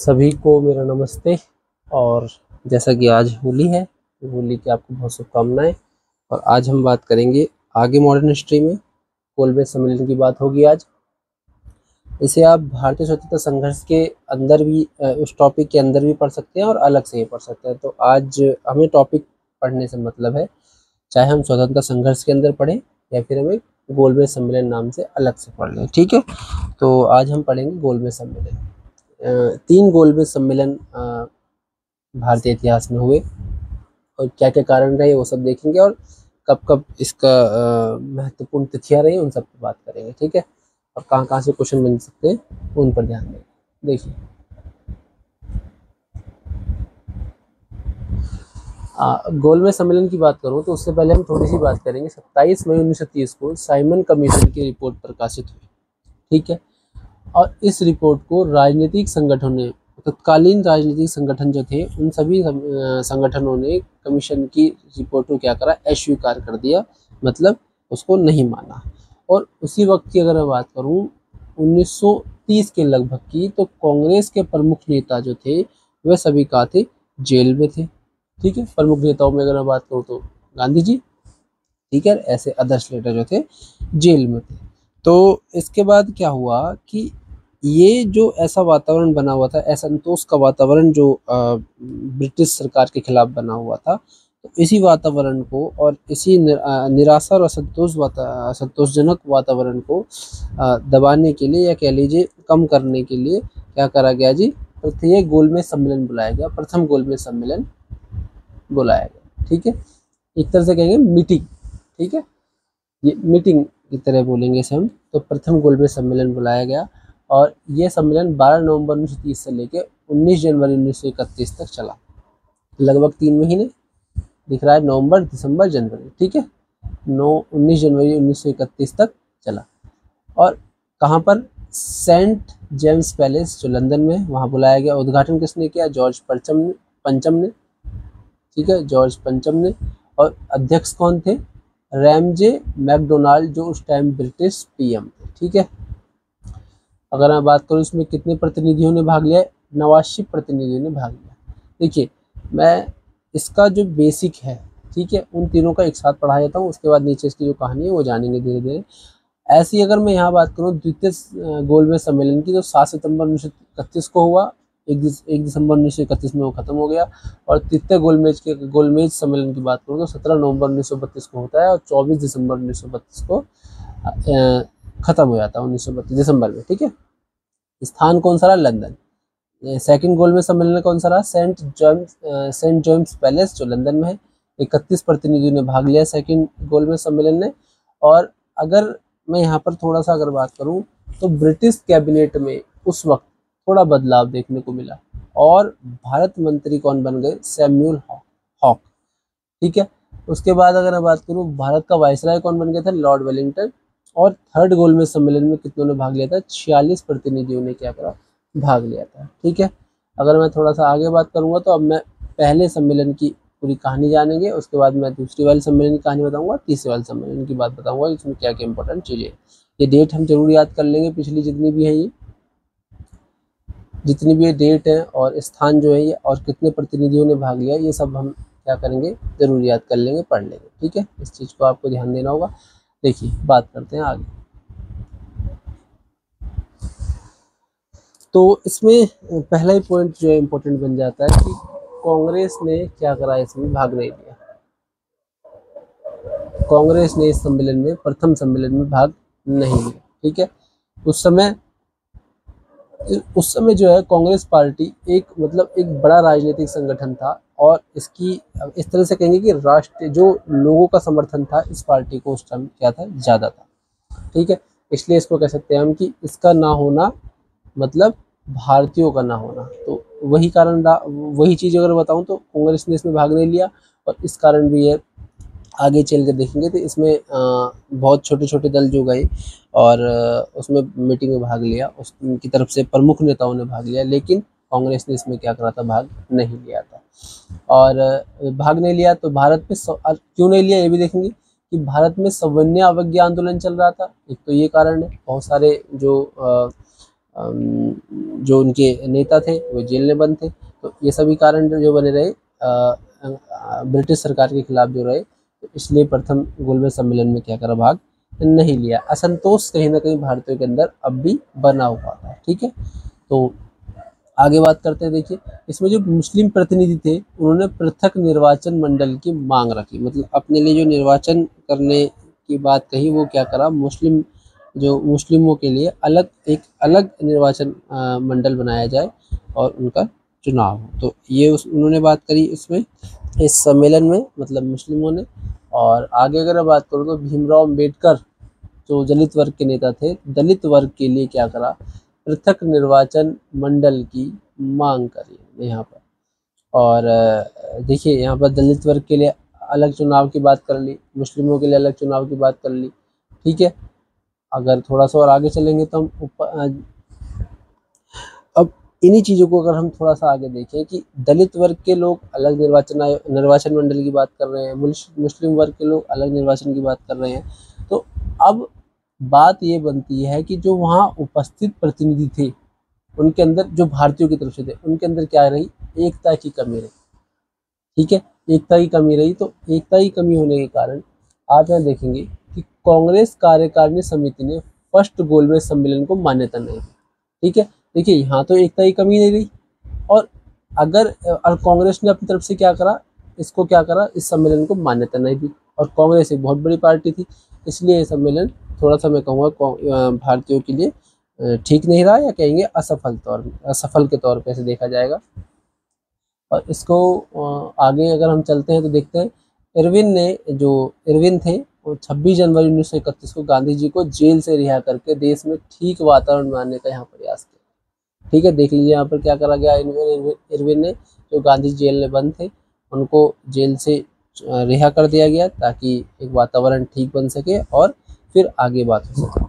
सभी को मेरा नमस्ते। और जैसा कि आज होली है तो होली की आपको बहुत शुभकामनाएं। और आज हम बात करेंगे आगे मॉडर्न हिस्ट्री में कोलबे सम्मेलन की बात होगी आज। इसे आप भारतीय स्वतंत्रता संघर्ष के अंदर भी उस टॉपिक के अंदर भी पढ़ सकते हैं और अलग से भी पढ़ सकते हैं। तो आज हमें टॉपिक पढ़ने से मतलब है, चाहे हम स्वतंत्रता संघर्ष के अंदर पढ़ें या फिर हमें गोलबे सम्मेलन नाम से अलग से पढ़ लें। ठीक है, तो आज हम पढ़ेंगे गोलबे सम्मेलन। 3 गोलबे सम्मेलन भारतीय इतिहास में हुए और क्या क्या कारण रहे वो सब देखेंगे, और कब कब इसका महत्वपूर्ण तिथियां रही उन सब पर बात करेंगे। ठीक है, और कहाँ कहाँ से क्वेश्चन बन सकते हैं उन पर ध्यान देंगे। देखिए, गोलबे सम्मेलन की बात करूं तो उससे पहले हम थोड़ी सी बात करेंगे। 27 मई 1930 को साइमन कमीशन की रिपोर्ट प्रकाशित हुई। ठीक है, और इस रिपोर्ट को राजनीतिक संगठनों ने, तत्कालीन राजनीतिक संगठन जो थे उन सभी संगठनों ने कमीशन की रिपोर्ट को क्या करा, अस्वीकार कर दिया, मतलब उसको नहीं माना। और उसी वक्त की अगर मैं बात करूं 1930 के लगभग की, तो कांग्रेस के प्रमुख नेता जो थे वे सभी का थे, जेल में थे। ठीक है, प्रमुख नेताओं में अगर मैं बात करूँ तो गांधी जी, ठीक है, ऐसे अदर्स लीडर जो थे जेल में थे। तो इसके बाद क्या हुआ कि ये जो ऐसा वातावरण बना हुआ था, असंतोष का वातावरण जो ब्रिटिश सरकार के खिलाफ बना हुआ था, तो इसी वातावरण को और इसी निराशा और असंतोषजनक वातावरण को दबाने के लिए, या कह लीजिए कम करने के लिए, क्या करा गया जी, प्रत्येक गोलमेज सम्मेलन बुलाया गया। प्रथम गोलमेज सम्मेलन बुलाया गया। ठीक है, एक तरह से कहेंगे मीटिंग। ठीक है, ये मीटिंग की तरह बोलेंगे इसे हम। तो प्रथम गोलमेज सम्मेलन बुलाया गया और ये सम्मेलन 12 नवंबर 1930 से लेकर 19 जनवरी 1931 तक चला। लगभग 3 महीने दिख रहा है, नवंबर, दिसंबर, जनवरी। ठीक है, 19 जनवरी 1931 तक चला। और कहाँ पर, सेंट जेम्स पैलेस जो लंदन में, वहाँ बुलाया गया। उद्घाटन किसने किया, जॉर्ज पंचम ने। ठीक है, जॉर्ज पंचम ने। और अध्यक्ष कौन थे, रैमजे मैकडोनाल्ड, जो उस टाइम ब्रिटिश पीएम थे। ठीक है, अगर मैं बात करूँ इसमें कितने प्रतिनिधियों ने भाग लिया, 89 प्रतिनिधियों ने भाग लिया। देखिए, मैं इसका जो बेसिक है, ठीक है, उन तीनों का एक साथ पढ़ा जाता हूँ, उसके बाद नीचे इसकी जो कहानी है वो जानेंगे धीरे धीरे। ऐसी अगर मैं यहाँ बात करूँ द्वितीय गोलमेज सम्मेलन की, तो 7 सितंबर 1931 को हुआ। 1 दिसंबर 1931 में वो खत्म हो गया। और तृतीय गोलमेज सम्मेलन की बात करूँ तो 17 नवंबर 1932 को होता है और 24 दिसंबर 1932 को खत्म हो जाता है, 1932 दिसंबर में। ठीक है, स्थान कौन सा रहा, लंदन। सेकंड गोलमेज सम्मेलन कौन सा रहा, सेंट जेम्स पैलेस जो लंदन में है। 31 प्रतिनिधियों ने भाग लिया सेकंड गोलमेज सम्मेलन ने। और अगर मैं यहाँ पर थोड़ा सा अगर बात करूँ तो ब्रिटिश कैबिनेट में उस वक्त थोड़ा बदलाव देखने को मिला और भारत मंत्री कौन बन गए, सैमुअल हॉक। ठीक है, उसके बाद अगर मैं बात करूँ भारत का वायसराय कौन बन गया था, लॉर्ड वेलिंगटन। और थर्ड गोलमेज सम्मेलन में कितनों ने भाग लिया था, 46 प्रतिनिधियों ने क्या करा, भाग लिया था। ठीक है, अगर मैं थोड़ा सा आगे बात करूँगा तो अब मैं पहले सम्मेलन की पूरी कहानी जानेंगे, उसके बाद मैं दूसरी वाले सम्मेलन की कहानी बताऊंगा, तीसरे वाले सम्मेलन की बात बताऊंगा, इसमें क्या क्या इंपॉर्टेंट चीज़ें। ये डेट हम जरूर याद कर लेंगे, पिछली जितनी भी है, ये जितनी भी ये डेट है और स्थान जो है ये और कितने प्रतिनिधियों ने भाग लिया, ये सब हम क्या करेंगे, जरूर याद कर लेंगे, पढ़ लेंगे। ठीक है, इस चीज़ को आपको ध्यान देना होगा। देखिए, बात करते हैं आगे। तो इसमें पहला ही पॉइंट जो है इम्पोर्टेंट बन जाता है कि कांग्रेस ने क्या करा, इसमें भाग नहीं लिया। कांग्रेस ने इस सम्मेलन में, प्रथम सम्मेलन में भाग नहीं लिया। ठीक है, उस समय जो है कांग्रेस पार्टी एक एक बड़ा राजनीतिक संगठन था और इसकी इस तरह से कहेंगे कि राष्ट्र जो लोगों का समर्थन था इस पार्टी को उस टाइम क्या था, ज़्यादा था। ठीक है, इसलिए इसको कह सकते हैं हम कि इसका ना होना मतलब भारतीयों का ना होना। तो वही कारण रहा, वही चीज़ अगर बताऊं तो कांग्रेस ने इसमें भाग नहीं लिया और इस कारण भी है। आगे चल कर देखेंगे तो इसमें बहुत छोटे छोटे दल जो गए और उसमें मीटिंग में भाग लिया, उसकी तरफ से प्रमुख नेताओं ने भाग लिया, लेकिन कांग्रेस ने इसमें क्या करा था, भाग नहीं लिया था। और भाग नहीं लिया तो भारत में क्यों नहीं लिया ये भी देखेंगे कि भारत में सवर्णीय अवज्ञा आंदोलन चल रहा था। एक तो ये कारण है, बहुत सारे जो जो उनके नेता थे वो जेल में बंद थे। तो ये सभी कारण जो बने रहे ब्रिटिश सरकार के खिलाफ जो रहे, तो इसलिए प्रथम गोलमेज सम्मेलन में क्या करा, भाग नहीं लिया। असंतोष कहीं ना कहीं भारतीयों के अंदर अब भी बना हुआ था। ठीक है, तो आगे बात करते हैं। देखिए, इसमें जो मुस्लिम प्रतिनिधि थे उन्होंने पृथक निर्वाचन मंडल की मांग रखी, मतलब अपने लिए जो निर्वाचन करने की बात कही, वो क्या करा, मुस्लिमों के लिए एक अलग निर्वाचन मंडल बनाया जाए और उनका चुनाव हो। तो ये उन्होंने बात करी इसमें, इस सम्मेलन में, मतलब मुस्लिमों ने। और आगे अगर मैं बात करूँ तो भीमराव अम्बेडकर जो दलित वर्ग के नेता थे, दलित वर्ग के लिए क्या करा, पृथक निर्वाचन मंडल की मांग करी यहाँ पर। और देखिए, यहाँ पर दलित वर्ग के लिए अलग चुनाव की बात कर ली, मुस्लिमों के लिए अलग चुनाव की बात कर ली। ठीक है, अगर थोड़ा सा और आगे चलेंगे तो हम अब इन्हीं चीज़ों को अगर हम थोड़ा सा आगे देखें कि दलित वर्ग के लोग अलग निर्वाचन मंडल की बात कर रहे हैं, मुस्लिम वर्ग के लोग अलग निर्वाचन की बात कर रहे हैं, तो अब बात ये बनती है कि जो वहाँ उपस्थित प्रतिनिधि थे उनके अंदर, जो भारतीयों की तरफ से थे, उनके अंदर क्या रही, एकता की कमी रही। ठीक है, एकता की कमी रही। तो एकता की कमी होने के कारण आप यहाँ देखेंगे कि कांग्रेस कार्यकारिणी समिति ने फर्स्ट गोलमेज सम्मेलन को मान्यता नहीं दी। ठीक है, देखिए यहाँ तो एकता की कमी नहीं रही, और कांग्रेस ने अपनी तरफ से क्या करा, इस सम्मेलन को मान्यता नहीं दी। और कांग्रेस एक बहुत बड़ी पार्टी थी, इसलिए ये सम्मेलन थोड़ा सा मैं कहूँगा भारतीयों के लिए ठीक नहीं रहा, या कहेंगे असफल के तौर पे इसे देखा जाएगा। और इसको आगे अगर हम चलते हैं तो देखते हैं, इरविन थे, वो 26 जनवरी 1931 को गांधी जी को जेल से रिहा करके देश में ठीक वातावरण बनाने का यहाँ प्रयास किया। ठीक है, देख लीजिए यहाँ पर क्या करा गया। इरविन ने, जो गांधी जेल में बंद थे, उनको जेल से रिहा कर दिया गया ताकि एक वातावरण ठीक बन सके और फिर आगे बात हो सके।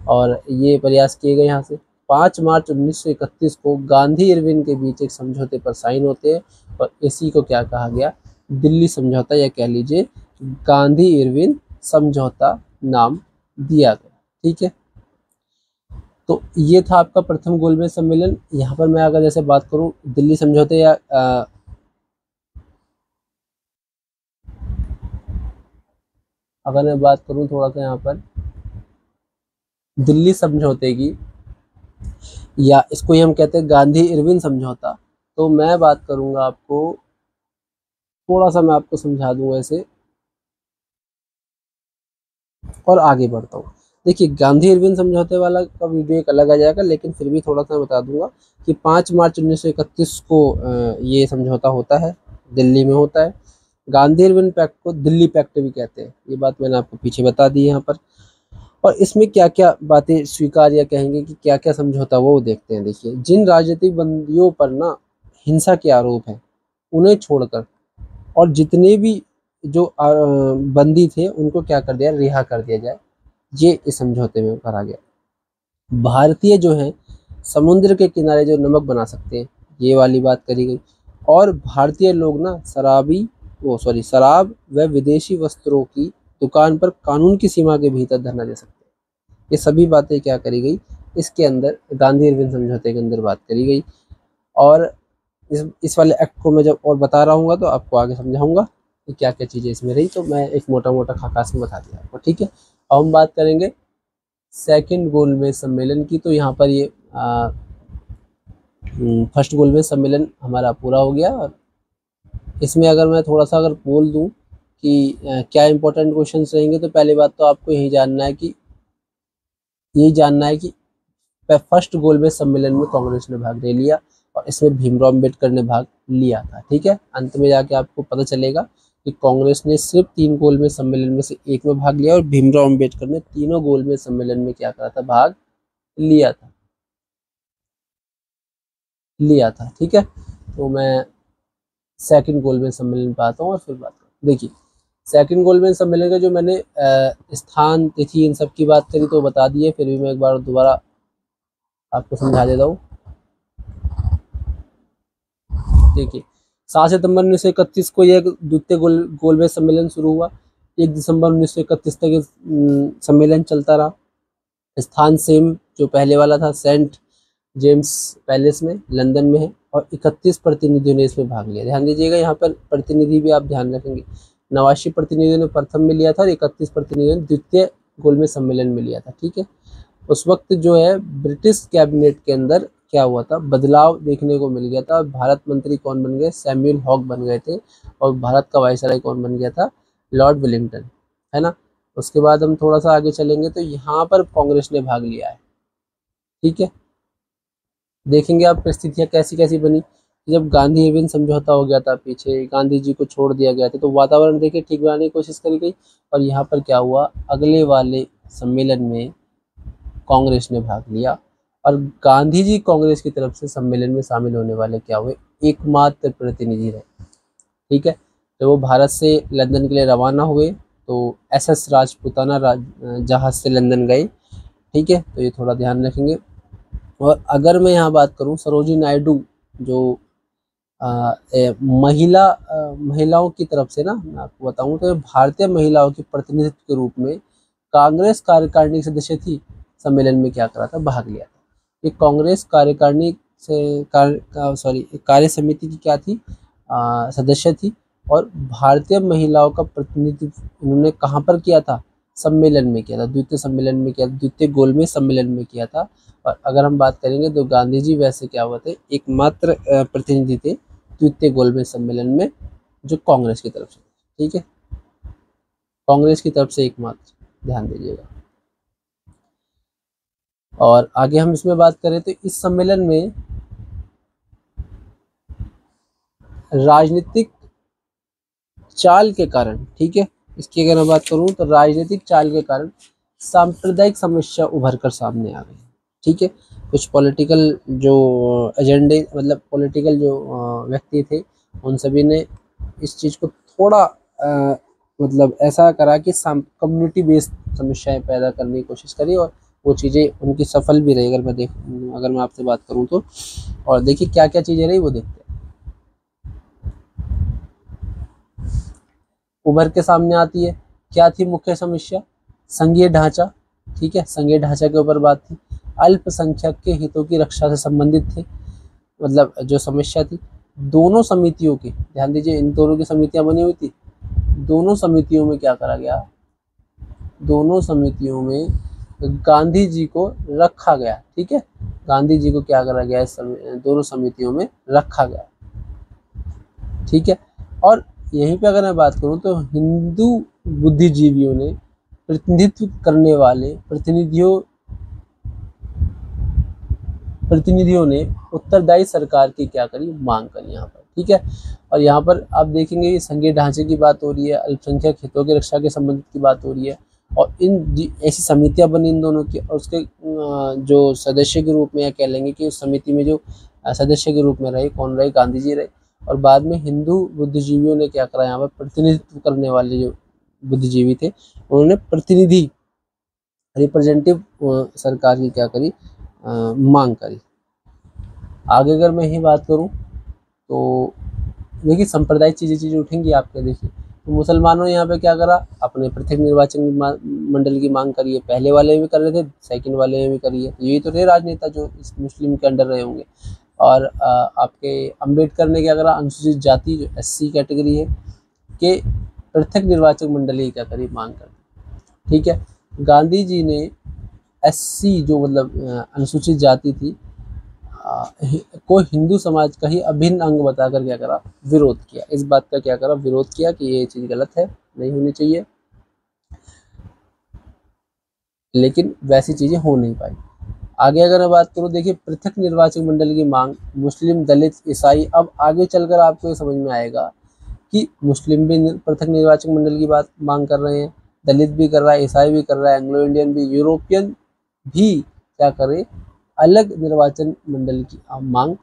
और ये प्रयास किए गए। यहाँ से 5 मार्च 1931 को गांधी इरविन के बीच एक समझौते पर साइन होते हैं, और इसी को क्या कहा गया, दिल्ली समझौता, या कह लीजिए गांधी इरविन समझौता नाम दिया गया। ठीक है, तो ये था आपका प्रथम गोलमेज सम्मेलन। यहाँ पर मैं अगर जैसे बात करूँ दिल्ली समझौते, या अगर मैं बात करूँ थोड़ा सा यहाँ पर दिल्ली समझौते की, या इसको ही हम कहते हैं गांधी इरविन समझौता, तो मैं बात करूंगा आपको, थोड़ा सा मैं आपको समझा दूंगा इसे और आगे बढ़ता हूँ। देखिए, गांधी इरविन समझौते वाला का वीडियो एक अलग आ जाएगा, लेकिन फिर भी थोड़ा सा बता दूंगा कि 5 मार्च 1931 को ये समझौता होता है, दिल्ली में होता है। गांधी इरविन पैक्ट को दिल्ली पैक्ट भी कहते हैं, ये बात मैंने आपको पीछे बता दी यहाँ पर। और इसमें क्या क्या बातें स्वीकार, या कहेंगे कि क्या क्या समझौता, वो देखते हैं। देखिए, जिन राजनीतिक बंदियों पर ना हिंसा के आरोप हैं, उन्हें छोड़कर और जितने भी जो बंदी थे उनको क्या कर दिया, रिहा कर दिया जाए, ये इस समझौते में करा गया। भारतीय जो हैं समुद्र के किनारे जो नमक बना सकते हैं, ये वाली बात करी गई। और भारतीय लोग ना शराब व विदेशी वस्त्रों की दुकान पर कानून की सीमा के भीतर धरना दे सकते हैं। ये सभी बातें क्या करी गई, इसके अंदर गांधी इरविन समझौते के अंदर बात करी गई। और इस वाले एक्ट को मैं जब और बता रहा हूँ तो आपको आगे समझाऊंगा कि क्या क्या चीज़ें इसमें रही, तो मैं एक मोटा मोटा खाकास में बता दिया आपको। ठीक है, अब हम बात करेंगे सेकंड गोलमेज सम्मेलन की। तो यहाँ पर ये फर्स्ट गोलमेज सम्मेलन हमारा पूरा हो गया। और इसमें अगर मैं थोड़ा सा अगर बोल दूँ कि क्या इंपॉर्टेंट क्वेश्चन रहेंगे, तो पहली बात तो आपको यही जानना है कि फर्स्ट गोलमेज सम्मेलन में कांग्रेस ने भाग नहीं लिया, और इसमें भीमराव अम्बेडकर ने भाग लिया था। ठीक है, अंत में जाके आपको पता चलेगा कि कांग्रेस ने सिर्फ 3 गोलमेज सम्मेलन में से एक में भाग लिया, और भीमराव अम्बेडकर ने तीनों गोलमेज सम्मेलन में क्या करा था, भाग लिया था। ठीक है, तो मैं सेकंड गोलमेज सम्मेलन पे आता हूँ और फिर बात करूँ। देखिए, सेकंड गोलमेज सम्मेलन का जो मैंने स्थान, तिथि, इन सब की बात करी तो बता दी है, फिर भी मैं एक बार दोबारा आपको समझा देता हूँ। देखिए, 7 सितंबर 1931 को यह द्वितीय गोलमेज सम्मेलन शुरू हुआ। 1 दिसंबर 1931 तक सम्मेलन चलता रहा। स्थान सेम जो पहले वाला था, सेंट जेम्स पैलेस में लंदन में है और 31 प्रतिनिधियों ने इसमें भाग लिया। ध्यान दीजिएगा, यहाँ पर प्रतिनिधि भी आप ध्यान रखेंगे, 89 प्रतिनिधियों ने प्रथम में लिया था और 31 प्रतिनिधियों ने द्वितीय गोलमेज सम्मेलन में लिया था। ठीक है, उस वक्त जो है ब्रिटिश कैबिनेट के अंदर क्या हुआ था, बदलाव देखने को मिल गया था। भारत मंत्री कौन बन गए, सैमुअल हॉक बन गए थे, और भारत का वायसराय कौन बन गया था, लॉर्ड वेलिंगटन, है ना। उसके बाद हम थोड़ा सा आगे चलेंगे तो यहाँ पर कांग्रेस ने भाग लिया है। ठीक है, देखेंगे आप परिस्थितियाँ कैसी कैसी बनी। जब गांधी एवेन समझौता हो गया था, पीछे गांधी जी को छोड़ दिया गया था, तो वातावरण देखिए ठीक बनाने की कोशिश करी गई, और यहाँ पर क्या हुआ, अगले वाले सम्मेलन में कांग्रेस ने भाग लिया और गांधी जी कांग्रेस की तरफ से सम्मेलन में शामिल होने वाले क्या हुए, एकमात्र प्रतिनिधि रहे। ठीक है, तो वो भारत से लंदन के लिए रवाना हुए, तो एसएस राजपूताना जहाज से लंदन गए। ठीक है, तो ये थोड़ा ध्यान रखेंगे। और अगर मैं यहाँ बात करूँ, सरोजिनी नायडू जो महिलाओं की तरफ से ना, मैं आपको बताऊँ तो भारतीय महिलाओं के प्रतिनिधित्व के रूप में कांग्रेस कार्यकारिणी की सदस्य थी, सम्मेलन में क्या करा था, भाग लिया था। ये कांग्रेस कार्यकारिणी से कार्य समिति की क्या थी, सदस्य थी, और भारतीय महिलाओं का प्रतिनिधित्व उन्होंने कहाँ पर किया था, सम्मेलन में किया था, द्वितीय सम्मेलन में किया था, द्वितीय गोलमेज सम्मेलन में किया था। और अगर हम बात करेंगे तो गांधी जी वैसे क्या हुआ थे, एकमात्र प्रतिनिधि थे द्वितीय गोलमेज सम्मेलन में, जो कांग्रेस की तरफ से। ठीक है, कांग्रेस की तरफ से एकमात्र, ध्यान दीजिएगा। और आगे हम इसमें बात करें तो इस सम्मेलन में राजनीतिक चाल के कारण, ठीक है, इसकी अगर मैं बात करूं तो राजनीतिक चाल के कारण सांप्रदायिक समस्या उभर कर सामने आ गई। ठीक है, कुछ पॉलिटिकल जो एजेंडे, मतलब पॉलिटिकल जो व्यक्ति थे, उन सभी ने इस चीज़ को थोड़ा मतलब ऐसा करा कि कम्युनिटी बेस्ड समस्याएं पैदा करने की कोशिश करी, और वो चीज़ें उनकी सफल भी रही। अगर मैं आपसे बात करूं तो, और देखिए क्या क्या चीज़ें रही वो देखते हैं। उभर के सामने आती है, क्या थी मुख्य समस्या, संघीय ढांचा। ठीक है, संघीय ढांचा के ऊपर बात थी, अल्पसंख्यक के हितों की रक्षा से संबंधित थे, मतलब जो समस्या थी। दोनों समितियों की, ध्यान दीजिए, इन दोनों की समितियां बनी हुई थी, दोनों समितियों में क्या करा गया, दोनों समितियों में गांधी जी को रखा गया। ठीक है, गांधी जी को क्या करा गया, दोनों समितियों में रखा गया। ठीक है, और यहीं पे अगर मैं बात करूं तो हिंदू बुद्धिजीवियों ने प्रतिनिधित्व करने वाले प्रतिनिधियों ने उत्तरदायी सरकार की क्या करी, मांग करी यहाँ पर। ठीक है, और यहाँ पर आप देखेंगे संघीय ढांचे की बात हो रही है, अल्पसंख्यक हितों की रक्षा के संबंधित की बात हो रही है, और ऐसी समितियां बनी इन दोनों की, और उसके जो सदस्य के रूप में, या कह लेंगे कि उस समिति में जो सदस्य के रूप में रहे, कौन रहे, गांधी जी रहे। और बाद में हिंदू बुद्धिजीवियों ने क्या करा, यहाँ पर प्रतिनिधित्व करने वाले जो बुद्धिजीवी थे, उन्होंने प्रतिनिधि, रिप्रेजेंटेटिव सरकार की क्या करी, मांग करी। आगे अगर मैं ही बात करूं तो देखिए सांप्रदायिक चीज़ें उठेंगी आपके। देखिए, तो मुसलमानों ने यहाँ पे क्या करा, अपने पृथक निर्वाचन मंडल की मांग करी है, पहले वाले में भी कर रहे थे, सेकंड वाले में भी करी है। यही तो थे राजनेता जो इस मुस्लिम के अंडर रहे होंगे। और आपके अम्बेडकर ने क्या करा, अनुसूचित जाति जो SC कैटेगरी है के पृथक निर्वाचक मंडल की क्या करी, मांग कर दी। ठीक है, गांधी जी ने SC जो मतलब अनुसूचित जाति थी को हिंदू समाज का ही अभिन्न अंग बताकर क्या करा, विरोध किया। इस बात का क्या करा, विरोध किया कि ये चीज गलत है, नहीं होनी चाहिए, लेकिन वैसी चीजें हो नहीं पाई। आगे अगर मैं बात करूं, देखिए पृथक निर्वाचक मंडल की मांग, मुस्लिम, दलित, ईसाई, अब आगे चलकर आपको ये समझ में आएगा कि मुस्लिम भी पृथक निर्वाचक मंडल की बात मांग कर रहे हैं, दलित भी कर रहा है, ईसाई भी कर रहा है, एंग्लो इंडियन भी, यूरोपियन भी क्या करे, अलग निर्वाचन मंडल की मांग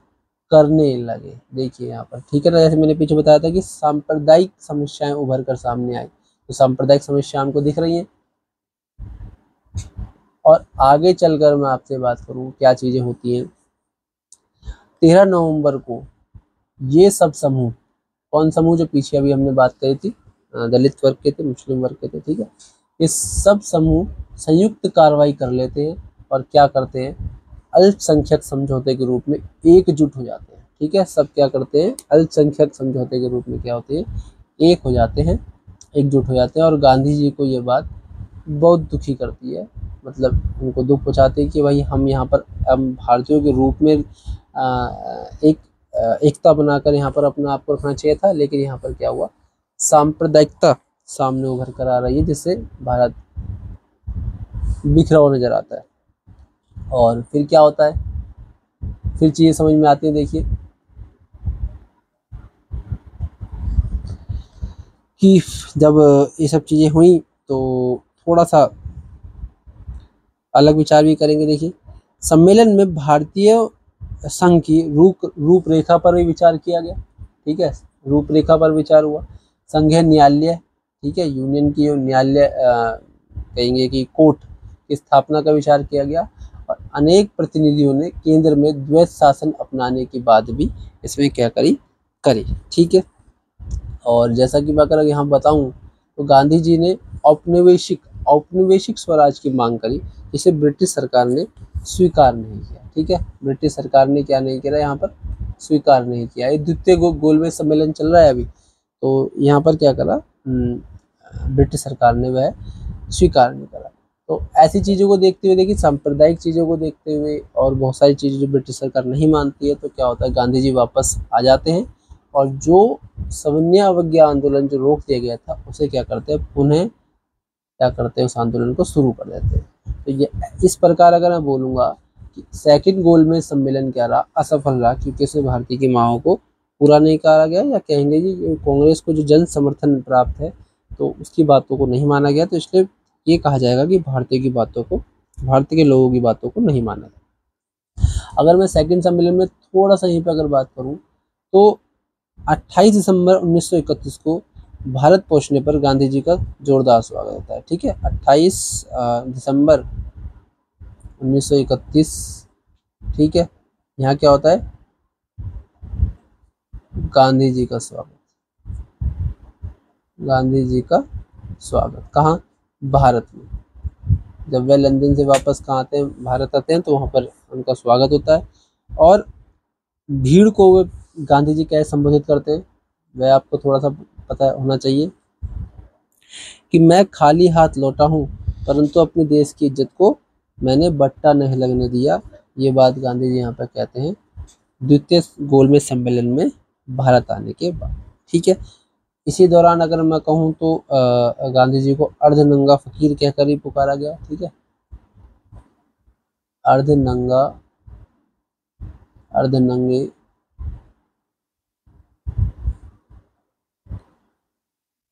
करने लगे। देखिए यहाँ पर, ठीक है ना, जैसे मैंने पीछे बताया था कि सांप्रदायिक समस्याएं उभर कर सामने आई, तो सांप्रदायिक समस्या हमको दिख रही हैं। और आगे चलकर मैं आपसे बात करूं क्या चीजें होती हैं। 13 नवंबर को ये सब समूह, कौन समूह, जो पीछे अभी हमने बात करी थी, दलित वर्ग के थे, मुस्लिम वर्ग के थे, ठीक है, ये सब समूह संयुक्त कार्रवाई कर लेते हैं और क्या करते हैं, अल्पसंख्यक समझौते के रूप में एकजुट हो जाते हैं। ठीक है, सब क्या करते हैं, अल्पसंख्यक समझौते के रूप में क्या होते हैं, एक हो जाते हैं, एकजुट हो जाते हैं। और गांधी जी को ये बात बहुत दुखी करती है, मतलब उनको दुख पहुँचाती है कि भाई हम यहाँ पर भारतीयों के रूप में एक एकता बनाकर यहाँ पर अपना आप को रखना चाहिए था, लेकिन यहाँ पर क्या हुआ, सांप्रदायिकता सामने उभर कर आ रही है, जिससे भारत बिखरा हुआ नजर आता है। और फिर क्या होता है, फिर चीज़ें समझ में आती हैं। देखिए कि जब ये सब चीज़ें हुई तो थोड़ा सा अलग विचार भी करेंगे। देखिए, सम्मेलन में भारतीय संघ की रूपरेखा पर भी विचार किया गया। ठीक है, रूपरेखा पर विचार हुआ। संघीय न्यायालय, ठीक है, यूनियन की न्यायालय कहेंगे कि कोर्ट की स्थापना का विचार किया गया। और अनेक प्रतिनिधियों ने केंद्र में द्वैत शासन अपनाने की बात भी इसमें क्या करी। ठीक है, और जैसा कि मैं अगर यहाँ बताऊं तो गांधी जी ने औपनिवेशिक स्वराज की मांग करी, जिसे ब्रिटिश सरकार ने स्वीकार नहीं किया। ठीक है, ब्रिटिश सरकार ने क्या नहीं किया, यहाँ पर स्वीकार नहीं किया। ये द्वितीय गोलमेज सम्मेलन चल रहा है अभी, तो यहाँ पर क्या करा, ब्रिटिश सरकार ने वह स्वीकार नहीं करा। तो ऐसी चीज़ों को देखते हुए, देखिए सांप्रदायिक चीज़ों को देखते हुए और बहुत सारी चीज़ें जो ब्रिटिश सरकार नहीं मानती है, तो क्या होता है, गांधी जी वापस आ जाते हैं और जो सविनय अवज्ञा आंदोलन जो रोक दिया गया था, उसे क्या करते हैं, पुनः क्या करते हैं, उस आंदोलन को शुरू कर देते हैं। तो ये इस प्रकार अगर मैं बोलूँगा कि सेकंड गोलमेज सम्मेलन क्या रहा, असफल रहा, क्योंकि इसमें भारतीय की मांगों को पूरा नहीं करा गया, या कहेंगे जी कांग्रेस को जो जन समर्थन प्राप्त है तो उसकी बातों को नहीं माना गया। तो इसलिए ये कहा जाएगा कि भारतीय के लोगों की बातों को नहीं माना गया। अगर मैं सेकंड सम्मेलन में थोड़ा सा यहीं पर अगर बात करूँ तो 28 दिसंबर 1931 को भारत पहुंचने पर गांधी जी का जोरदार स्वागत होता है। ठीक है, 28 दिसंबर 1931, ठीक है, यहाँ क्या होता है, गांधी जी का स्वागत कहाँ, भारत में। जब वे लंदन से वापस कहाँ आते हैं, भारत आते हैं, तो वहाँ पर उनका स्वागत होता है। और भीड़ को वे गांधी जी कैसे संबोधित करते हैं, वह आपको थोड़ा सा पता होना चाहिए कि मैं खाली हाथ लौटा हूँ, परंतु अपने देश की इज्जत को मैंने बट्टा नहीं लगने दिया। ये बात गांधी जी यहाँ पर कहते हैं द्वितीय गोलमेज सम्मेलन में भारत आने के बाद। ठीक है, इसी दौरान अगर मैं कहूँ तो गांधी जी को अर्धनंगा फकीर कहकर ही पुकारा गया। ठीक है, अर्धनंगे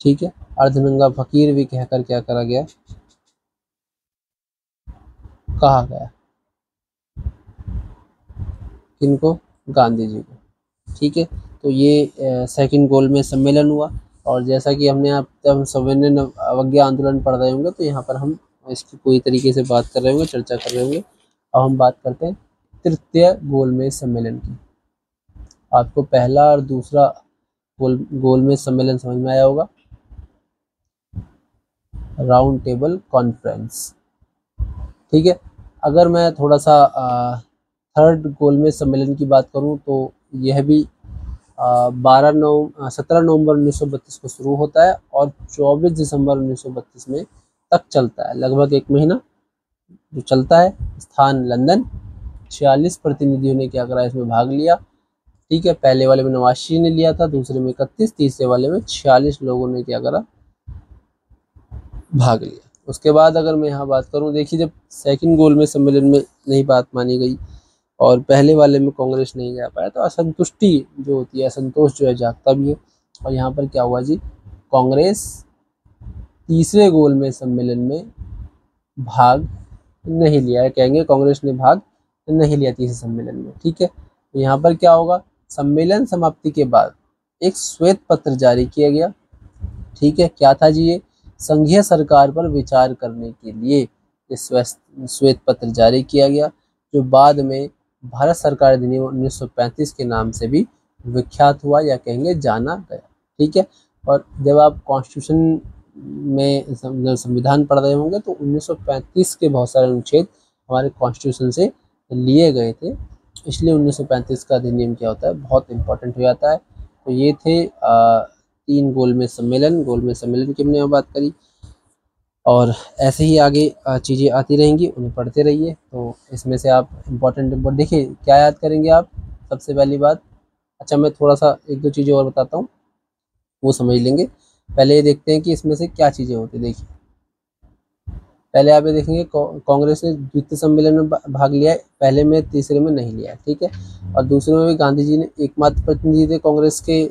ठीक है, अर्धनंगा फकीर भी कहकर क्या करा गया, कहा गया, किनको, गांधी जी को। ठीक है, तो ये सेकंड गोलमेज सम्मेलन हुआ। और जैसा कि हमने आप जब सविनय अवज्ञा आंदोलन पढ़ रहे होंगे, तो यहाँ पर हम इसकी पूरी तरीके से बात कर रहे होंगे, चर्चा कर रहे होंगे। अब हम बात करते हैं तृतीय गोलमेज सम्मेलन की। आपको पहला और दूसरा गोलमेज सम्मेलन समझ में आया होगा, राउंड टेबल कॉन्फ्रेंस। ठीक है, अगर मैं थोड़ा सा थर्ड गोलमेज सम्मेलन की बात करूं तो यह भी 17 नवंबर 1932 को शुरू होता है और 24 दिसंबर 1932 में तक चलता है, लगभग एक महीना जो चलता है। स्थान लंदन। 46 प्रतिनिधियों ने क्या करा, इसमें भाग लिया। ठीक है, पहले वाले में 89 ने लिया था, दूसरे में 31, तीसरे वाले में 46 लोगों ने क्या करा, भाग लिया। उसके बाद अगर मैं यहाँ बात करूँ, देखिए जब सेकंड गोलमेज सम्मेलन में नहीं बात मानी गई और पहले वाले में कांग्रेस नहीं जा पाया, तो असंतुष्टि जो होती है, असंतोष जो है जागता भी है। और यहाँ पर क्या हुआ जी, कांग्रेस तीसरे गोलमेज सम्मेलन में भाग नहीं लिया है, कहेंगे कांग्रेस ने भाग नहीं लिया तीसरे सम्मेलन में। ठीक है, तो यहाँ पर क्या होगा, सम्मेलन समाप्ति के बाद एक श्वेत पत्र जारी किया गया। ठीक है, क्या था जी, ये संघीय सरकार पर विचार करने के लिए श्वेत पत्र जारी किया गया, जो बाद में भारत सरकार अधिनियम 1935 के नाम से भी विख्यात हुआ, या कहेंगे जाना गया। ठीक है, और जब आप कॉन्स्टिट्यूशन में संविधान पढ़ रहे होंगे तो 1935 के बहुत सारे अनुच्छेद हमारे कॉन्स्टिट्यूशन से लिए गए थे, इसलिए 1935 का अधिनियम क्या होता है, बहुत इंपॉर्टेंट हो जाता है। तो ये थे 3 गोलमेज सम्मेलन की हमने यहाँ बात करी, और ऐसे ही आगे चीज़ें आती रहेंगी, उन्हें पढ़ते रहिए। तो इसमें से आप इम्पोर्टेंट देखिए क्या याद करेंगे आप, सबसे पहली बात। अच्छा, मैं थोड़ा सा 1-2 चीज़ें और बताता हूँ, वो समझ लेंगे। पहले ये देखते हैं कि इसमें से क्या चीज़ें होती हैं। देखिए, पहले आप ये देखेंगे कांग्रेस ने द्वितीय सम्मेलन में भाग लिया है, पहले में तीसरे में नहीं लिया है, ठीक है। और दूसरे में भी गांधी जी ने एकमात्र प्रतिनिधि थे कांग्रेस के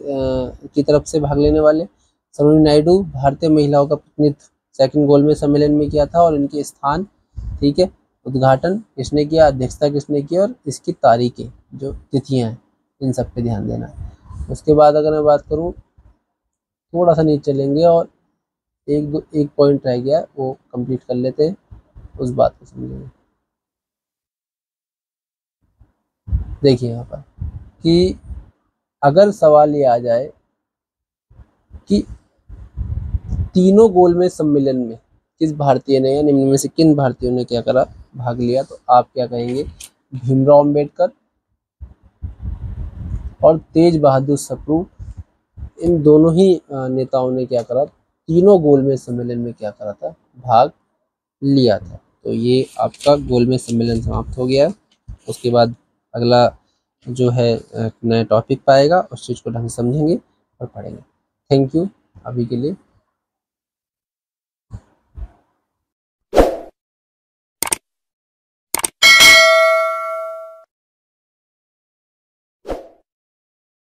की तरफ से भाग लेने वाले। सरोजिनी नायडू भारतीय महिलाओं का प्रतिनिधित्व सेकंड गोलमेज सम्मेलन में किया था, और इनके स्थान, ठीक है, उद्घाटन किसने किया, अध्यक्षता किसने की, और इसकी तारीखें, जो तिथियां हैं, इन सब पे ध्यान देना है। उसके बाद अगर मैं बात करूँ, थोड़ा सा नीचे चलेंगे, और एक पॉइंट रह गया, वो कंप्लीट कर लेते हैं, उस बात को समझेंगे। देखिए यहाँ पर कि अगर सवाल ये आ जाए कि तीनों गोलमेज सम्मेलन में किस भारतीय ने या निम्न में से किन भारतीयों ने क्या करा, भाग लिया, तो आप क्या कहेंगे, भीमराव अंबेडकर और तेज बहादुर सप्रू, इन दोनों ही नेताओं ने क्या करा, तीनों गोलमेज सम्मेलन में क्या करा था, भाग लिया था। तो ये आपका गोलमेज सम्मेलन समाप्त हो गया है। उसके बाद अगला जो है नया टॉपिक पाएगा, उस चीज़ को ढंग से समझेंगे और पढ़ेंगे। थैंक यू अभी के लिए।